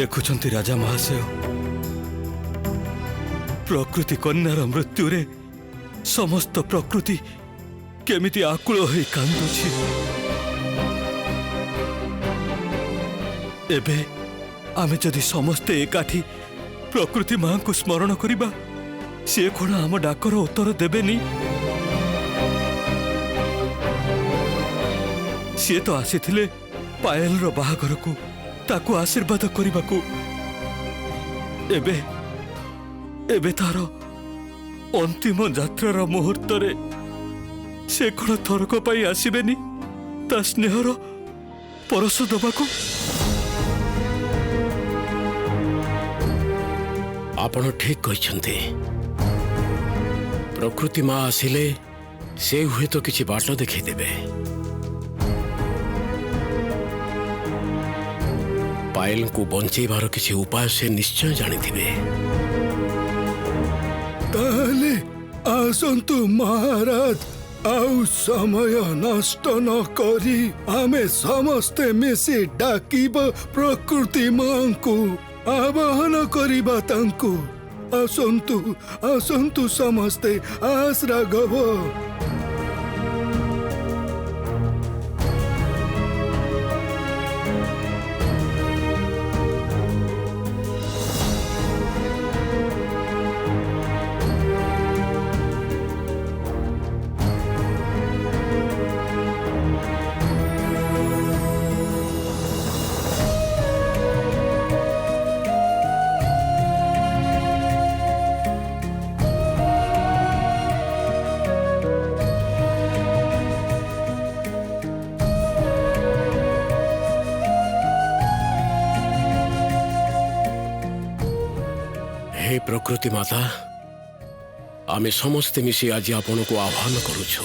देखुछंती राजा महाशय, प्रकृति कन्यार मृत्यु रे समस्त प्रकृति केमिति आकुल होई कांदुछि। एबे आमे जदि समस्ते एकाठी प्रकृति मां को स्मरण करिबा, से कोन आम डाकर उत्तर देबेनी? सी तो आसीथिले पायल रो बाहागर को ताकू आशीर्वाद करने को। एबे एबे तार अंतिम यात्रार मुहूर्त रे से कौन थरक पाई आसबेनी ता स्नेहर परस दबाको? आपण ठीक कहते। प्रकृति माँ आसिले से हुए तो किसी बाट देखदेवे। पायल को बंचेबार किसी उपाय से निश्चय जानी थिबे। ताले आसंतु महाराज, आउ समय नष्ट न करी आमे समस्ते मिसी डाकिब प्रकृति मां को, आवाहन करिबा तांको। आसंतु आसंतु समस्ते आस राघव। हे प्रकृति माता, आमे समस्ते मिसी आज आपण को आह्वान करूछु।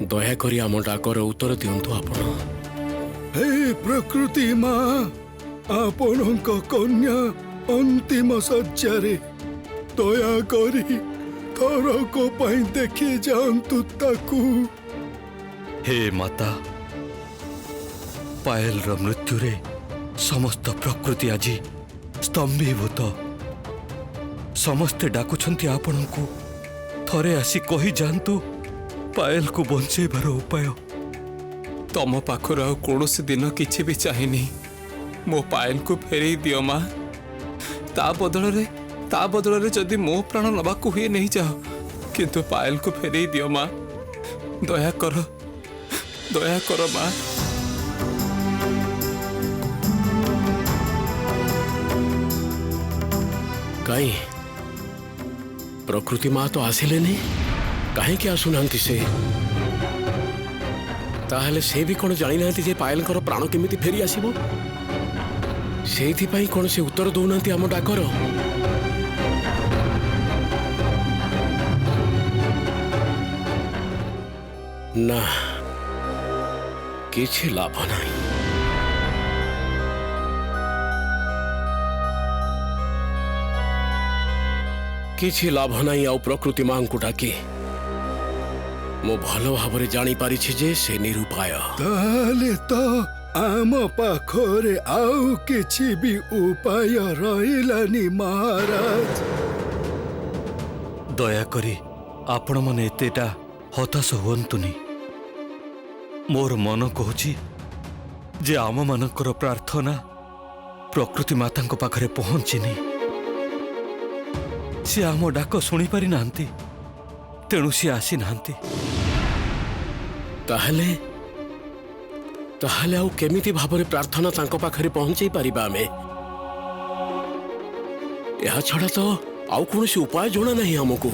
दया करी आम डाकर उत्तर दिंतु आपण। हे प्रकृति मां, आपणक कन्या अंतिम सज्जारे दया करी थरक पाई देखी जांतु ताकू। हे माता, पायल रो मृत्यु रे समस्त प्रकृति आज स्तंभीभूत। समस्ते डाकुछंती आपण को थरे आसी कही जानतु पायल को बंचेबार उपाय। तम पाखर आ कौनसी दिन किछि भी चाहिनी मो पायल को फेरई दियो माँ। ता बदल रे जदि मो प्राण नबाकू हुए नहीं जाओ, किंतु पायल को फेरई दियो माँ। दया करो माँ। कहीं प्रकृति माँ तो आसिले नहीं, कहीं क्या आसुनांती से? ताहले से भी कौन जानी नांती जे पायल कर प्राण केमिति फेरी आसीबो? सेथि पई कौन से उत्तर दउनांती आम डाकर? ना, किछि लाभ नहीं। किछि लाभ नहीं आउ प्रकृति मां को डाकी। मो भलो भाव जानी पारी जे से निरुपाय। ताले तो आम पाखरे आउ किछि भी उपाय रहिलानी महाराज। दया करी आपण माने एतेटा हताश हुअंतुनी। मोर मन कहूची जे आम मानकर प्रार्थना प्रकृति माता को पाखरे पहुंचीनी। सी आम डाक शुणी पारि नांती, तेणु सी आसी नांती। ताहले ताहले आउ केमिति भाबरे प्रार्थना तांको पाखरे पहुंचई परिबा आमे? या छड़ा तो आउ कोनोसी उपाय जोना नहीं हमको।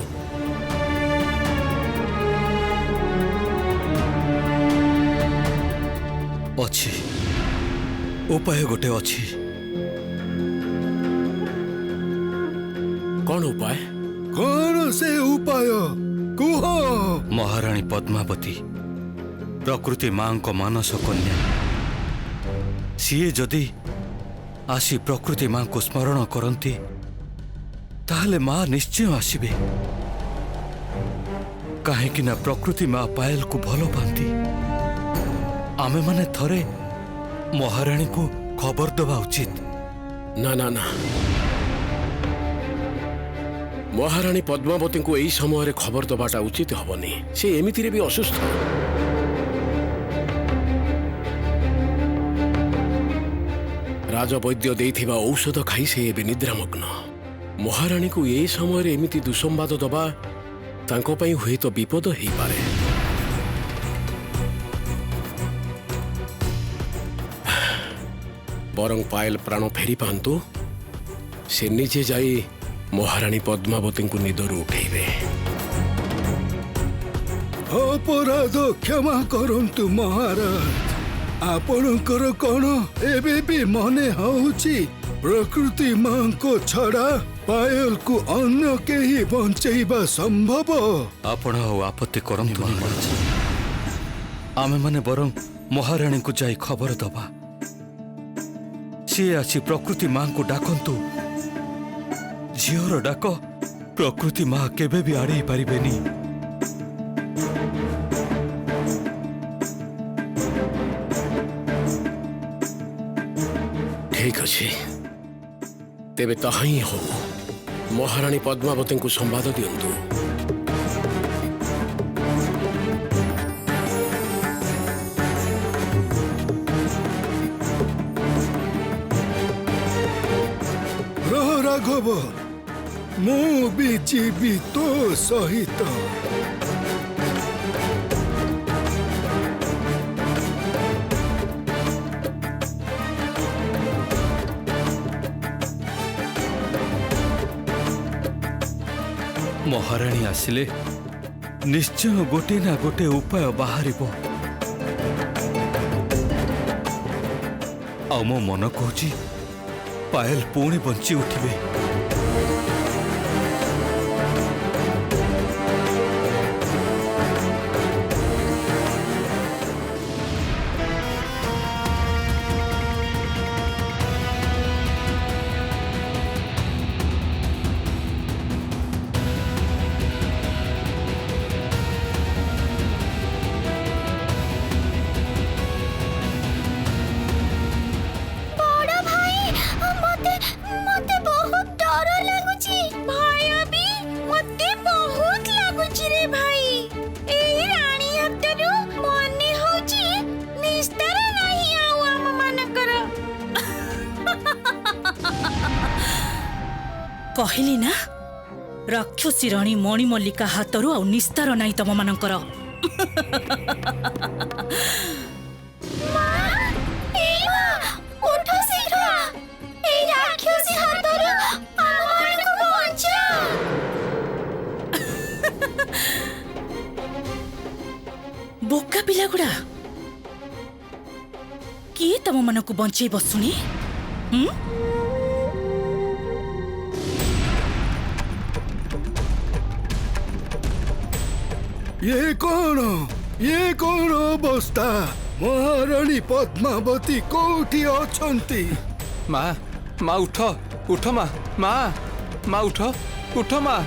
अछि उपाय गोटे अछि। कौन उपाय? कौन से उपाय कुह? महारानी पद्मावती प्रकृति मां को मानस कन्या, सीए जदि आसी प्रकृति मां को स्मरण करती ताहले मां निश्चय आसीबे। कहीं ना प्रकृति मां पायल को भल पाती। आमे माने थरे महारानी को खबर दबा उचित ना ना ना महाराणी पद्मावती को यही समय खबर दबाटा उचित हबनी। से एमितिरे भी असुस्थ। राजवैद्य देइथिबा औषध खाई से एबे निद्रामग्न। महाराणी को यही समय एमिति दुसंवाद दबा तांको पई हुए तो विपद हेई पारे। बरं पायल प्राण फेरी पांतु से निजे जाई महाराणी पद्मावती को निदर उठेबे। अपराध क्षमा करंतु महाराज। आपणकर कौन एबे भी मने होउची प्रकृति मां को छड़ा पायल को अन्य केही बंचैबा संभव? आपण ଆଉ आपत्ति କରନ୍ତୁ ମହାରାଜ। ଆମେମାନେ ବରଂ ମହାରାଣୀଙ୍କୁ ଯାଇ ଖବର ଦବା। ସିଏ ଆସି ପ୍ରକୃତି ମାଙ୍କୁ ଡାକନ୍ତୁ। ଝିଅର ଡାକ ପ୍ରକୃତି ମା କେବେ ବି ଆଡ଼େଇ ପାରିବେନି। ठीक अच्छे तेबे ताहा ही हो। महाराणी पद्मावती को संवाद दियंतु। राघव मु भी जीवी तो सहित। महाराणी आसिले निश्चय गोटे ना गोटे उपाय बाहरिबो। आ मो मन कहूची पायल पुणी बंची उठिबे। कहली ना राक्षसी राणी मणिमल्लिका हाथरू आ निस्तार नाई तम मानकर। बोका पिला गुड़ा किए तम मन को बंचे बसुनी? ये कौन अवस्था? महाराणी पद्मावती कोठी अछंती? माँ माँ उठ उठ माँ माँ माँ उठ उठ माँ।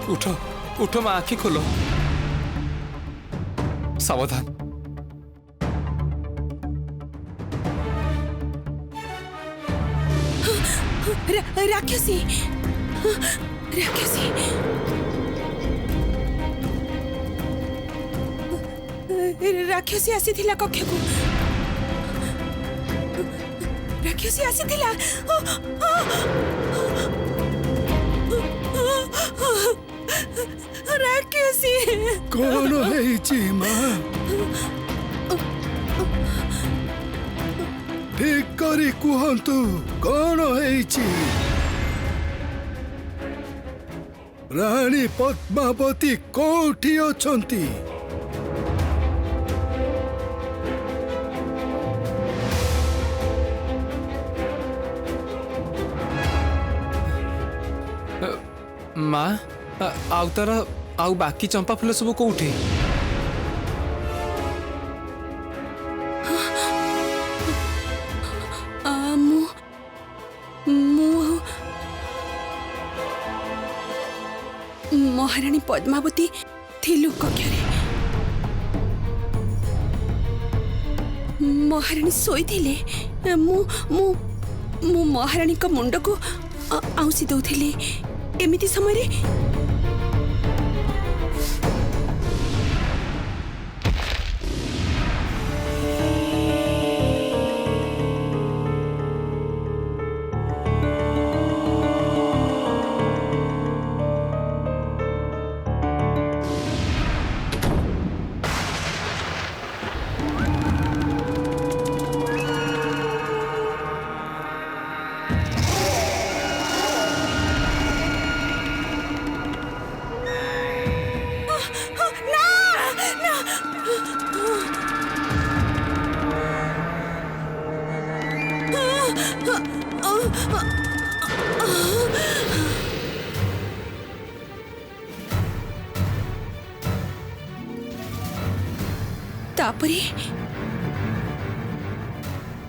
उठो उठो माँ आँखी खोलो। सावधान। राक्षसी राक्षसी राक्षसी आसीथिला कक्ष को। राक्षसी आसीथिला। राक्षसी कौन है माँ? ठीक करी कहतु कौन है? रानी पद्मावती कोठी अछंती? ମା ଆଉ ତାର ଆଉ ବାକି ଚମ୍ପା ଫୁଲ ସବୁ କୋଉଠି? महाराणी पद्मावती थिलु कक्षरे महाराणी शोइथिले मु मु मु महाराणी का मुंड को आउसी दउथिले एमिति समय रे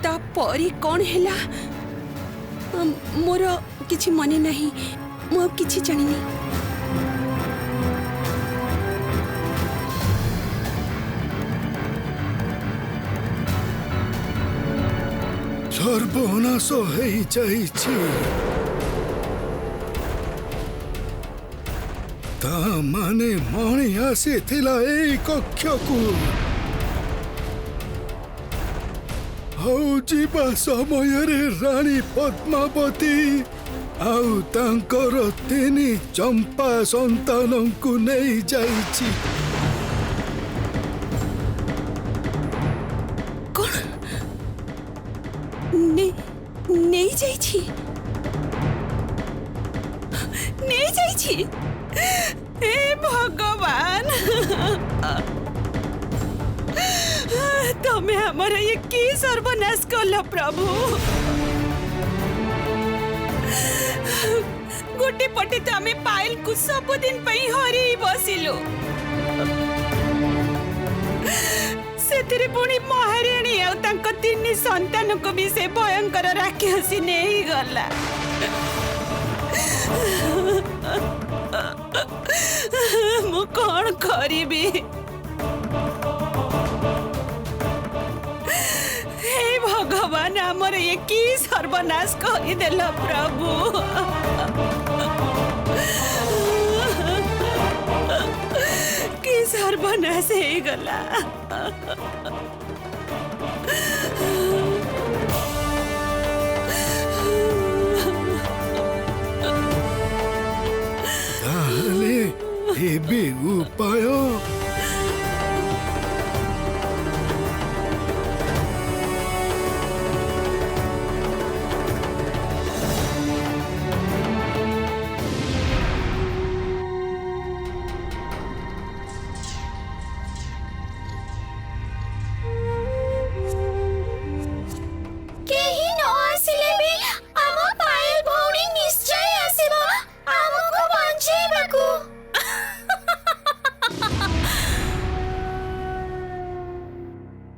तापरे कौन हैला मोर किछि मने नहीं मु अब किछि जानिनी सर्वनाश हेई जाइछि ता माने मणि आसीथिला एई कक्षकु जीवा समय रानी पद्मावती आउ तांकर तीनी चंपा संतान को नहीं जाइछि कौन नहीं जाइछि नहीं जाइछि हे भगवान तमें हमारा ये की सर्वनाश कल प्रभु गोटे पटे तो आम पायल को सबुदिन हरी बसिलु से पुणी महाराणी और तीन संतान को भी से भयंकर राक्षसी नहीं गला मु कौन करी भगवान आमर ये की सर्वनाश करदेल प्रभु की सर्वनाश हो गला ताहले एबे उपाय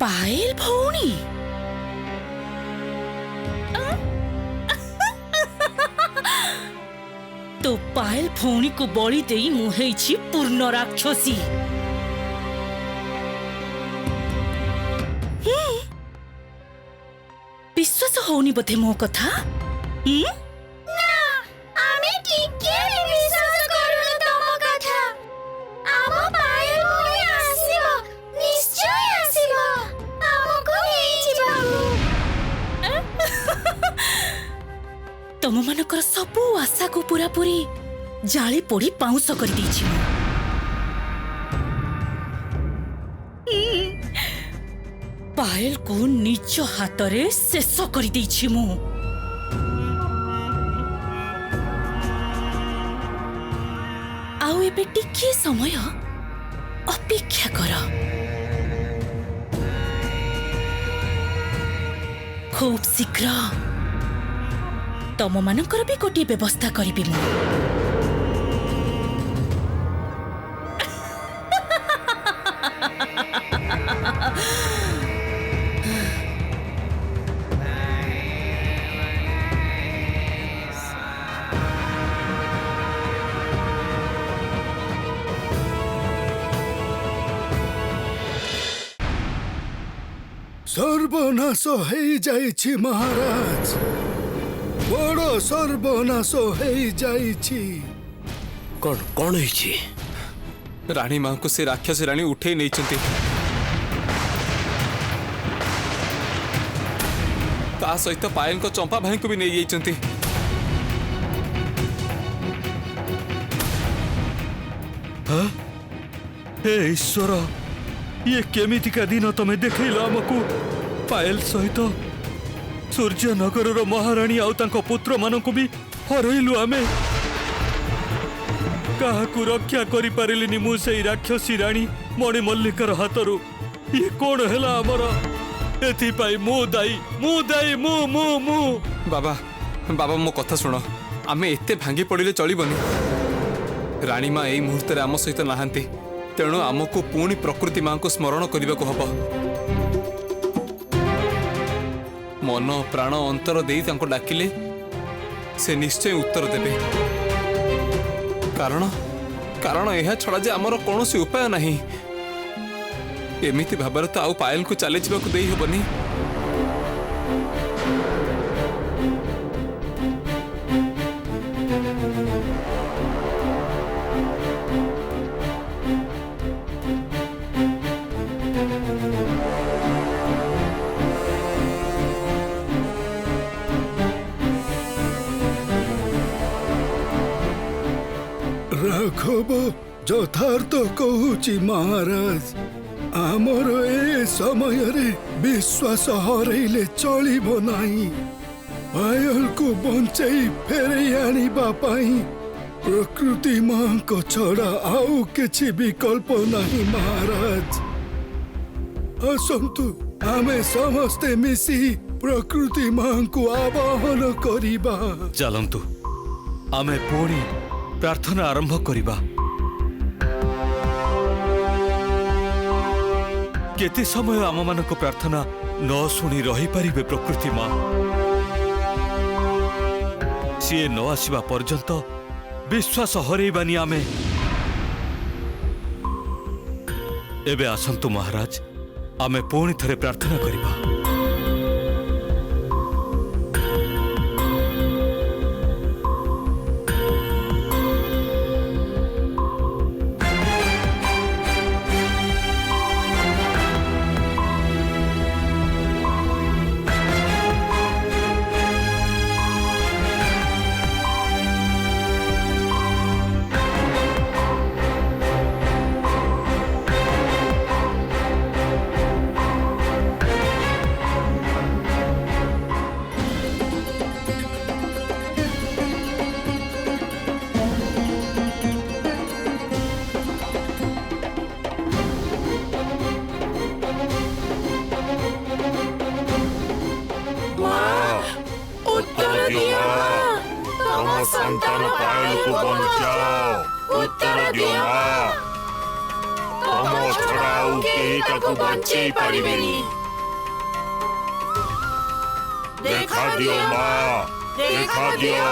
पायल भौणी तो पायल भौणी को बलि दे मुहे पूर्ण राक्षसी विश्वास होनी बोधे मो कथा तुम मानकर सबू आशा को पूरा पूरी जाली पोड़ी पाउंस कर दीछि पायल को निज हाथ रे शेष कर दीछि मु आउ एबे टिके समय अपेक्षा कर खूब शीघ्र तम मानकर भी गोटे व्यवस्था करी मु সর্বনাশ হয়ে যাইছি মহারাজ বড় সর্বনাশ হয়ে যাইছি କଣ କଣ ହେଇଛି? ରାଣୀ ମାଙ୍କୁ ସେ ରାକ୍ଷସୀ ରାଣୀ ଉଠେଇ ନେଇଛନ୍ତି। ତା ସହିତ ପାୟଲଙ୍କ ଚମ୍ପା ଭାଇଙ୍କୁ ବି ନେଇଯାଇଛନ୍ତି। हे ईश्वर ये केमितिका दिन तमे देखैल आमको पायल सहित सूर्यनगर महाराणी आउ तांको पुत्र मानकु भी हरैलु आमे काहाकू रक्षा करि पारिलिनी मु सेई राक्षसी रानी मणिमल्लिकर हातरु ये कोण हेला हमर एथि पाई मु दाई मु बाबा बाबा मो कथा शुण आमे एते भांगी पड़िले चलिबनी। राणी माँ एई मुहूर्त आम सहित नहांती तेणु आमको पुणी प्रकृति माँ को स्मरण करने को हब। मन प्राण अंतर दे डाकिले से निश्चय उत्तर देबे कारण कारण यह छड़ा जे आमर कौन उपाय नहीं एमिति भाव तो आउ पायल को चली जावाक दे हेबनी। রাঘব যথার্থ কহুছি মহারাজ আমার এ সমୟରେ বিশ্বাস হরাইলে চলিব ନାହିଁ ପାୟଲକୁ ବଞ୍ଚାଇ ଫେରାଇ ଆଣିବା ପାଇଁ ପ୍ରକୃତି ମାଙ୍କ ଛଡ଼ା ଆଉ କିଛି ବିକଳ୍ପ ନାହିଁ ମହାରାଜ। ଆସନ୍ତୁ ଆମେ ସମସ୍ତେ ମିଶି ପ୍ରକୃତି ମାଙ୍କୁ ଆବାହନ କରିବା। चलंतु आमे पुणी प्रार्थना आरंभ करिबा। केते समय आम मानक प्रार्थना न शुणी रही पारिबे प्रकृति माँ सी न आसीबा पर्यंत विश्वास हरैबानी आमे। एबे आसंतु महाराज आमे पुणी थरे प्रार्थना करिबा। संतान पायल को बचाओ उत्तर दियो मां तम छड़ाओ केही ताकू बचाई पारिबेनी देखा दियो मां देखा दियो।